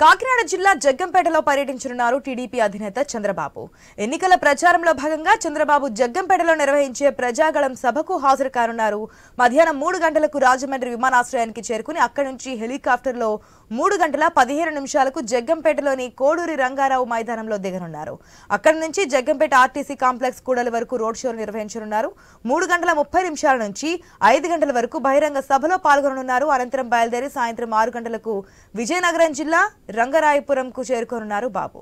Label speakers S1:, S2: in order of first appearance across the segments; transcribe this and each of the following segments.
S1: కాకినాడ జిల్లా జగ్గంపేటలో పర్యటించనున్నారు టీడీపీ అధినేత చంద్రబాబు. ఎన్నికల ప్రచారంలో భాగంగా చంద్రబాబు జగ్గంపేటలో నిర్వహించే ప్రజాగళం సభకు హాజరు కానున్నారు. మధ్యాహ్నం 3 గంటలకు రాజమండ్రి విమానాశ్రయానికి చేరుకుని అక్కడి నుంచి హెలికాప్టర్లో 3 గంటల 15 నిమిషాలకు జగ్గంపేటలోని కోడూరి రంగారావు మైదానంలో దిగనున్నారు. అక్కడి నుంచి జగ్గంపేట ఆర్టీసీ కాంప్లెక్స్ కూడలి వరకు రోడ్ షో నిర్వహించనున్నారు. 3 గంటల 30 నిమిషాల నుంచి 5 గంటల వరకు బహిరంగ సభలో పాల్గొననున్నారు. అనంతరం బయలుదేరి సాయంత్రం 6 గంటలకు విజయనగరం జిల్లా రంగరాయపురంకు చేరుకోనున్నారు బాబు.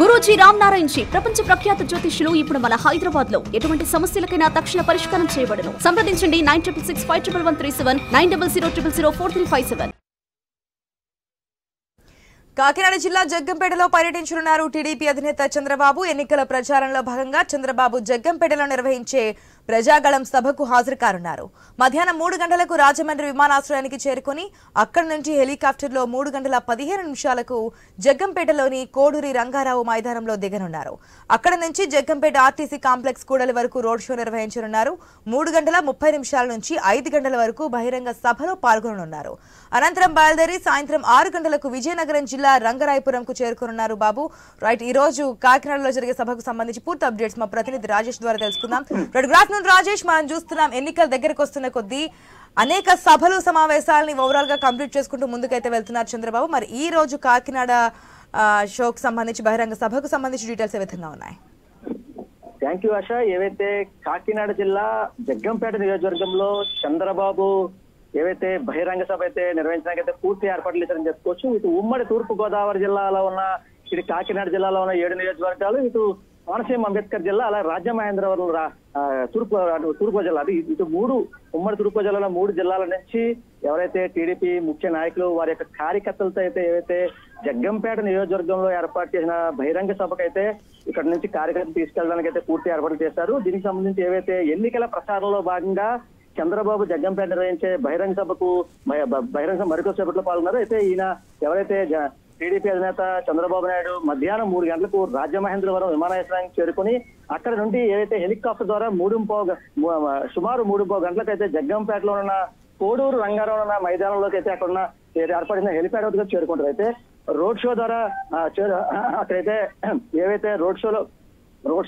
S2: గురూజీ రామనారాయణ్ జీ ప్రపంచ ప్రఖ్యాత జ్యోతిష్యులు ఇప్పుడు మన హైదరాబాద్ లో ఎటువంటి సమస్యలకైనా తక్షణ పరిష్కారం చేయబడును. సంప్రదించండి 96651137 9000004357.
S1: కాకినాడ జిల్లా జగ్గంపేటలో పర్యటించనున్నారు టీడీపీ అధినేత చంద్రబాబు. ఎన్నికల ప్రచారంలో భాగంగా చంద్రబాబు జగ్గంపేటలో నిర్వహించే ప్రజాగళం సభకు హాజరు కానున్నారు. మధ్యాహ్నం 3 గంటలకు రాజమండ్రి విమానాశ్రయానికి చేరుకుని అక్కడి నుంచి హెలికాప్టర్లో 3 గంటల 15 నిమిషాలకు జగ్గంపేటలోని కోడూరి రంగారావు మైదానంలో దిగనున్నారు. అక్కడి నుంచి జగ్గంపేట ఆర్టీసీ కాంప్లెక్స్ కూడలి వరకు రోడ్ షో నిర్వహించనున్నారు. 3 గంటల 30 నిమిషాల నుంచి 5 గంటల వరకు బహిరంగ సభలో పాల్గొననున్నారు. అనంతరం బయలుదేరి సాయంత్రం 6 గంటలకు విజయనగరం జిల్లా రంగరాయపురంకు చేరుకోనున్నారు బాబు. రైట్, ఈ రోజు కాకినాడలో జరిగే సభకు సంబంధించి పూర్తి అప్డేట్స్ మా ప్రతినిధి రాజేష్ ద్వారా తెలుసుకుందాం. గుడ్ ఆఫ్టర్నూన్ రాజేష్, మనం చూస్తున్నాం ఎన్నికల దగ్గరకు వస్తున్న కొద్దీ అనేక సభలు సమావేశాలని ఓవరాల్ గా కంప్లీట్ చేసుకుంటూ ముందుకైతే వెళ్తున్నారు చంద్రబాబు. మరి ఈ రోజు కాకినాడ షోకు సంబంధించి బహిరంగ సభకు సంబంధించి డీటెయిల్స్ ఏ విధంగా ఉన్నాయి?
S3: థ్యాంక్ యూ ఆశ. ఏవైతే కాకినాడ జిల్లా జగ్గంపేట నియోజకవర్గంలో చంద్రబాబు ఏవైతే బహిరంగ సభ అయితే నిర్వహించడానికి పూర్తి ఏర్పాట్లు చేశారని చెప్పుకోవచ్చు. ఇటు ఉమ్మడి తూర్పు గోదావరి జిల్లాలో ఉన్న ఇటు కాకినాడ జిల్లాలో ఉన్న 7 నియోజకవర్గాలు, ఇటు కోనసీమ అంబేద్కర్ జిల్లా, అలా రాజమహేంద్రవరం తూర్పు జిల్లా, అది ఇటు ఉమ్మడి తూర్పు జిల్లాలో 3 జిల్లాల నుంచి ఎవరైతే టీడీపీ ముఖ్య నాయకులు వారి యొక్క కార్యకర్తలతో అయితే ఏవైతే జగ్గంపేట నియోజకవర్గంలో ఏర్పాటు చేసిన బహిరంగ సభకైతే ఇక్కడ నుంచి కార్యకర్తలు తీసుకెళ్ళడానికి అయితే పూర్తి ఏర్పాట్లు చేశారు. దీనికి సంబంధించి ఏవైతే ఎన్నికల ప్రచారంలో భాగంగా చంద్రబాబు జగ్గంపేట నిర్వహించే బహిరంగ సభకు మరికొద్దిసేపట్లో పాల్గొన్నారు. అయితే ఈయన ఎవరైతే టీడీపీ అధినేత చంద్రబాబు నాయుడు మధ్యాహ్నం 3 గంటలకు రాజమహేంద్రవరం విమానాశ్రయానికి చేరుకుని అక్కడ నుండి ఏదైతే హెలికాప్టర్ ద్వారా సుమారు 3:15 గంటలకు అయితే జగ్గంపేటలో ఉన్న కోడూరు రంగారావు ఉన్న మైదానంలోకి అయితే అక్కడ ఉన్న ఏర్పడిన హెలిప్యాడ్ వద్దకు చేరుకుంటారు. అయితే రోడ్ షో ద్వారా అక్కడైతే ఏవైతే రోడ్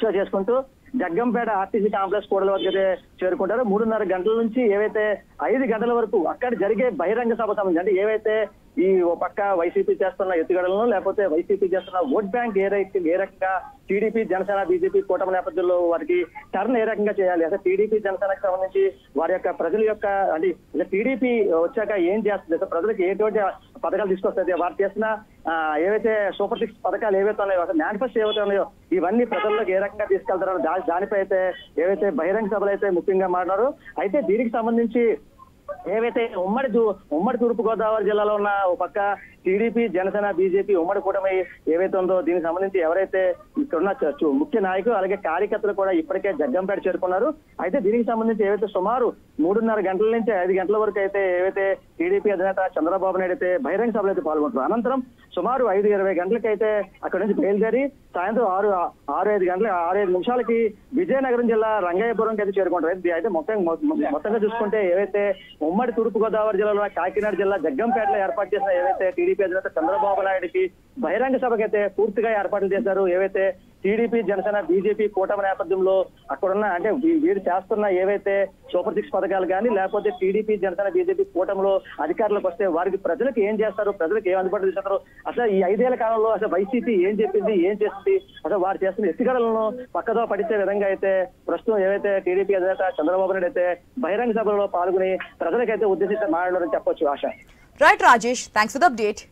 S3: షో చేసుకుంటూ జగ్గంపేట ఆర్టీసీ కాంప్లెక్స్ కూడలి వరకు అయితే చేరుకుంటారు. 3:30 గంటల నుంచి ఏవైతే 5 గంటల వరకు అక్కడ జరిగే బహిరంగ సభ సంబంధించి అంటే ఏవైతే ఈ పక్క వైసీపీ చేస్తున్న ఎత్తుగడలను లేకపోతే వైసీపీ చేస్తున్న ఓట్ బ్యాంక్ ఏ రకంగా టీడీపీ జనసేన బీజేపీ కూటమి నేపథ్యంలో వారికి టర్న్ ఏ రకంగా చేయాలి, అసలు టీడీపీ జనసేనకు సంబంధించి వారి యొక్క ప్రజల యొక్క అంటే టీడీపీ వచ్చాక ఏం చేస్తుంది, ప్రజలకు ఎటువంటి పథకాలు తీసుకొస్తుంది, వారు చేసిన ఏవైతే సూపర్ 6 పథకాలు ఏవైతే ఉన్నాయో అసలు మేనిఫెస్టో ఏవైతే ఉన్నాయో ఇవన్నీ ప్రజల్లోకి ఏ రకంగా తీసుకెళ్తారో దానిపై అయితే ఏవైతే బహిరంగ సభలు అయితే ముఖ్యంగా మాట్లాడారు. అయితే దీనికి సంబంధించి ఏవైతే ఉమ్మడి తూర్పు గోదావరి జిల్లాలో ఉన్న ఒక పక్క టీడీపీ జనసేన బీజేపీ ఉమ్మడి కూటమి ఏవైతే ఉందో దీనికి సంబంధించి ఎవరైతే ఇక్కడున్న ముఖ్య నాయకులు అలాగే కార్యకర్తలు కూడా ఇప్పటికే జగ్గంపేట చేరుకున్నారు. అయితే దీనికి సంబంధించి ఏవైతే సుమారు 3:30 గంటల నుంచి 5 గంటల వరకు అయితే ఏవైతే టీడీపీ అధినేత చంద్రబాబు నాయుడు అయితే బహిరంగ సభలు అయితే పాల్గొంటారు. అనంతరం సుమారు 5:20 గంటలకైతే అక్కడ నుంచి బయలుదేరి సాయంత్రం 6:05 నిమిషాలకి విజయనగరం జిల్లా రంగయ్యపురంకి అయితే చేరుకుంటారు. అయితే మొత్తంగా చూసుకుంటే ఏవైతే ఉమ్మడి తూర్పు గోదావరి జిల్లాలో కాకినాడ జిల్లా జగ్గంపేటలో ఏర్పాటు చేసిన ఏవైతే టీడీపీ అధినేత చంద్రబాబు నాయుడుకి బహిరంగ సభకైతే పూర్తిగా ఏర్పాట్లు చేశారు. ఏవైతే టీడీపీ జనసేన బీజేపీ కూటమి నేపథ్యంలో అక్కడున్న అంటే వీరు చేస్తున్న ఏవైతే సూపర్ 6 పథకాలు కానీ లేకపోతే టీడీపీ జనసేన బీజేపీ కూటమిలో అధికారులకు వస్తే వారికి ప్రజలకు ఏం చేస్తారు, ప్రజలకు ఏం అందుబాటు చేస్తారు, అసలు ఈ 5 ఏళ్ల కాలంలో అసలు వైసీపీ ఏం చెప్పింది, ఏం చేస్తుంది, అసలు వారు చేస్తున్న ఎత్తుగడలను పక్కదో పడిచే విధంగా అయితే ప్రస్తుతం ఏవైతే టీడీపీ అధినేత చంద్రబాబు నాయుడు అయితే బహిరంగ సభలో పాల్గొని ప్రజలకైతే ఉద్దేశించి మాట్లాడారని చెప్పొచ్చు. ఆశ.
S1: Right Rajesh, thanks for the update.